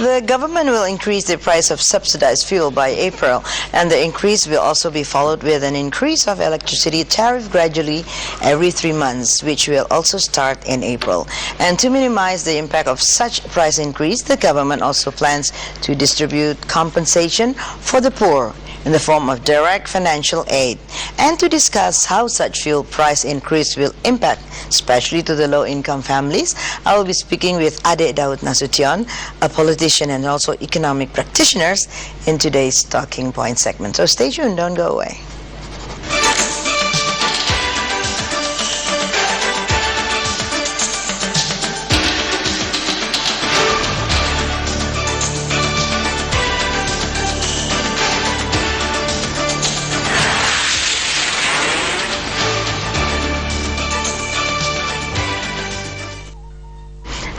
The government will increase the price of subsidized fuel by April, and the increase will also be followed with an increase of electricity tariff gradually every 3 months, which will also start in April. And to minimize the impact of such price increase, the government also plans to distribute compensation for the poor in the form of direct financial aid. And to discuss how such fuel price increase will impact, especially to the low-income families, I will be speaking with Ade Nasution, a politician and also economic practitioners, in today's Talking Point segment. So stay tuned, don't go away.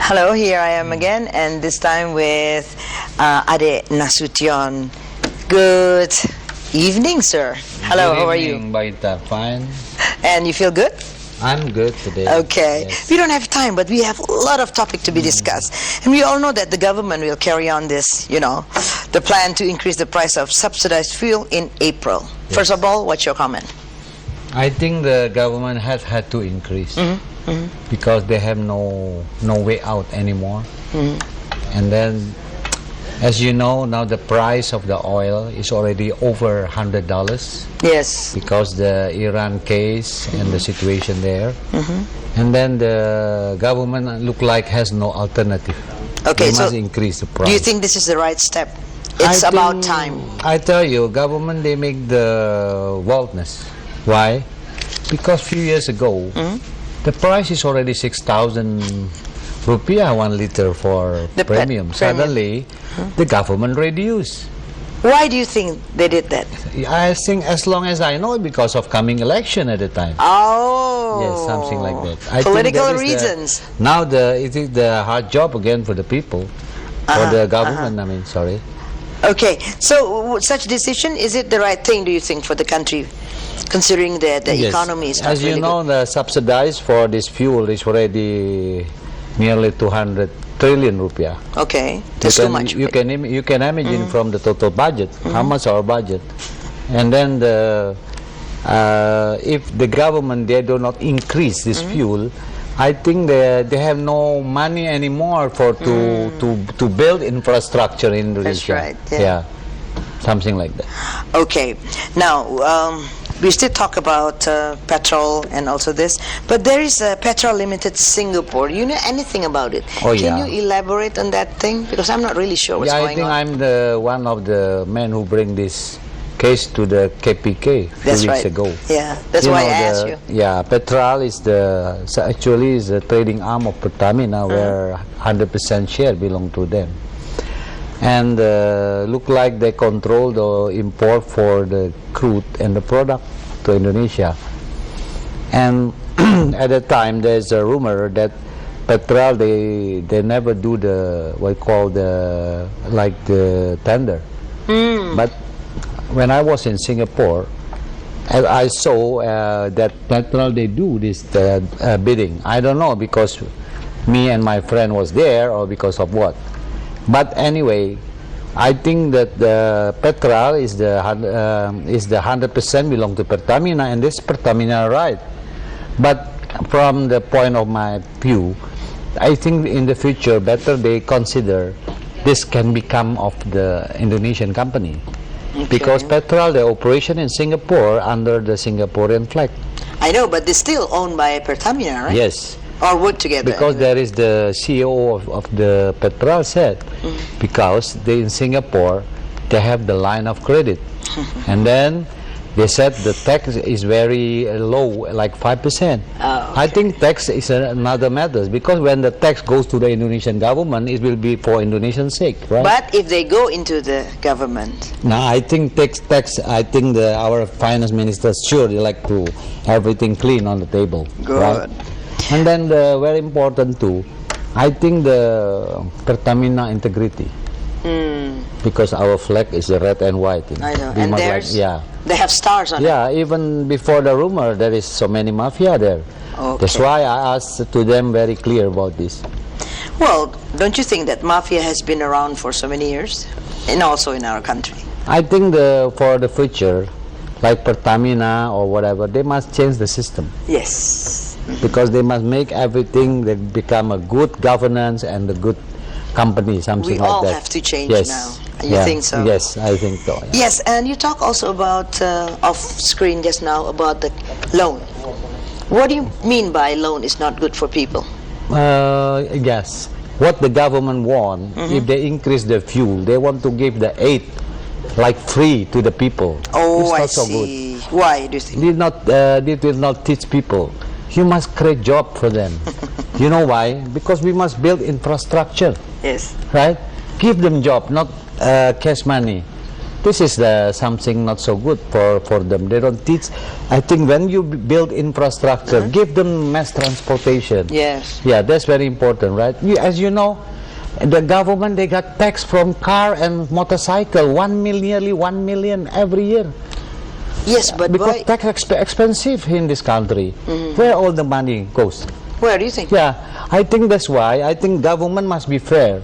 Hello, here I am again, and this time with Ade Nasution. Good evening, sir. Hello, how are you? Good evening, Baita. Fine. And you feel good? I'm good today. Okay. Yes. We don't have time, but we have a lot of topic to be discussed. And we all know that the government will carry on this, the plan to increase the price of subsidized fuel in April. Yes. First of all, what's your comment? I think the government has had to increase because they have no way out anymore. And then, as you know, now the price of the oil is already over $100. Yes. Because the Iran case and the situation there. And then the government look like has no alternative. Okay, they so must increase the price. do you think this is the right step? It's about time. I tell you, government, they make the wildness. Why? Because few years ago, the price is already 6,000 rupiah 1 liter for The premium. Suddenly, the government reduced. Why do you think they did that? I think, as long as I know, because of coming election at the time. Oh. Yes, something like that. I think Political that is reasons. Now it is the hard job again for the people, for the government. I mean, sorry. Okay, so such decision, is it the right thing, do you think, for the country, considering that the Yes. economy is not As really you know, the subsidized for this fuel is already nearly 200 trillion rupiah. good? Okay, that's too much. You can imagine from the total budget how much our budget, and then if the government, they do not increase this fuel, I think they have no money anymore to build infrastructure in Indonesia. That's right. Yeah. Something like that. Okay, now we still talk about petrol and also this, but there is a Petrol Limited Singapore. You know anything about it? Oh, Can yeah. you elaborate on that thing? Because I'm not really sure what's I going think on. I'm the one of the men who bring this case to the KPK That's 2 weeks right. ago. Yeah, that's why I asked you. Yeah, Petral is actually is the trading arm of Pertamina, where 100% share belong to them. And look like they control the import for the crude and the product to Indonesia. And at the time, there's a rumor that Petral, they never do the what you call the tender. But when I was in Singapore, I saw that Petral, they do this bidding. I don't know because me and my friend was there or because of what. But anyway, I think that the Petral is the 100% belong to Pertamina, and this Pertamina right. But from the point of my view, I think in the future better they consider this can become of the Indonesian company. Okay. Because Petral, the operation in Singapore under the Singaporean flag. I know, but they're still owned by Pertamina, right? Yes. Or work together. Because there is the CEO of the Petral said, because they in Singapore, they have the line of credit. And then they said the tax is very low, like 5%. Oh, okay. I think tax is another matter, because when the tax goes to the Indonesian government, it will be for Indonesian sake, right? But if they go into the government, Now, I think tax. I think our finance minister sure they like to everything clean on the table. good. Right? And then very important too, I think the Pertamina integrity, because our flag is the red and white. I know. We And must there's, yeah, they have stars on it. yeah. Even before the rumor, there is so many mafia there. Okay. That's why I asked to them very clear about this. Well, don't you think that mafia has been around for so many years, and also in our country? I think for the future, like Pertamina or whatever, they must change the system. Yes. Because they must make everything that become a good governance and a good company, something We like all that. have to change Yes. now. You Yeah. think so? Yes, I think so. Yeah. Yes, and you talk also about off screen just now about the loan. What do you mean by loan is not good for people? Yes. What the government want, if they increase the fuel, they want to give the aid like free to the people. Oh, it's I not so good. see. Why do you think? They will not teach people. You must create job for them. You know why? Because we must build infrastructure, Yes. right? Give them job, not cash money. This is something not so good for them. They don't teach. I think when you build infrastructure, give them mass transportation. Yes. Yeah, that's very important, right? As you know, the government, they got tax from car and motorcycle, nearly 1 million every year. Yes, but Because why? tax expensive in this country. Where all the money goes? Where do you think? Yeah, I think that's why. I think government must be fair.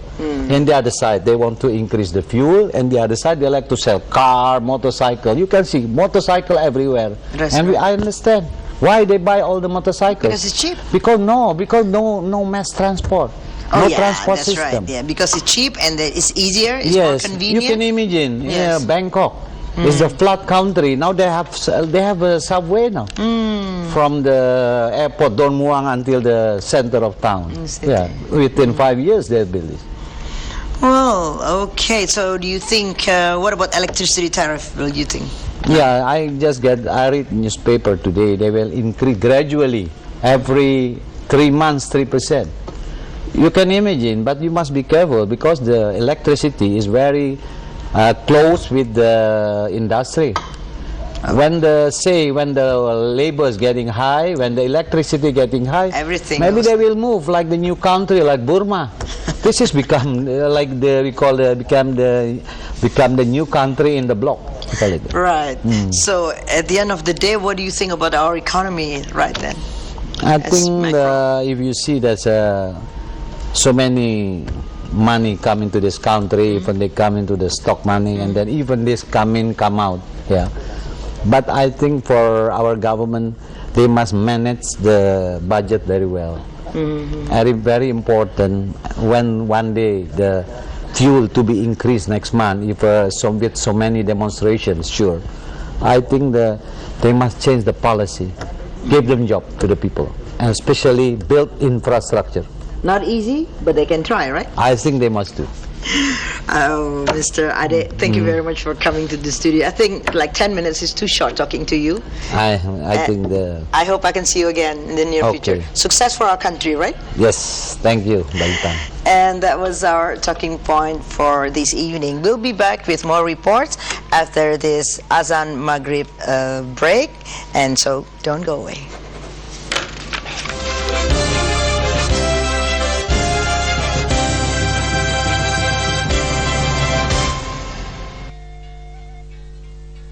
And the other side, they want to increase the fuel, and the other side, they like to sell car, motorcycle. You can see motorcycle everywhere. That's and right. I understand why they buy all the motorcycles. Because it's cheap. Because no mass transport. Oh, No yeah, transport that's system. right. Yeah, because it's cheap and it's easier. It's more Yes, convenient. you can imagine. Yes. Bangkok is a flat country. Now they have a subway now from the airport Don Muang until the center of town. City. Yeah, within 5 years they build it. Well, okay. So do you think? What about electricity tariff? Will you think? Yeah, I read newspaper today. They will increase gradually every 3 months, 3%. You can imagine, but you must be careful because the electricity is very close with the industry. When the labor is getting high, when the electricity getting high, Everything maybe goes- they will move like the new country, like Burma. This is become become the new country in the block. Call it. Right. So at the end of the day, what do you think about our economy right then? I As think macro. if you see there's so many money come into this country, even they come into the stock money, and then even this come out. Yeah. But I think for our government, they must manage the budget very well. Very, very important when one day the fuel to be increased next month, if with so many demonstrations, sure. I think they must change the policy, give them job to the people, and especially build infrastructure. Not easy, but they can try, right? I think they must do. Oh, Mr. Ade, thank you very much for coming to the studio. I think like 10 minutes is too short talking to you. I think I hope I can see you again in the near future. Okay. Success for our country, right? yes, thank you, Balitan. And that was our talking point for this evening. We'll be back with more reports after this Azan Maghrib break, and so don't go away.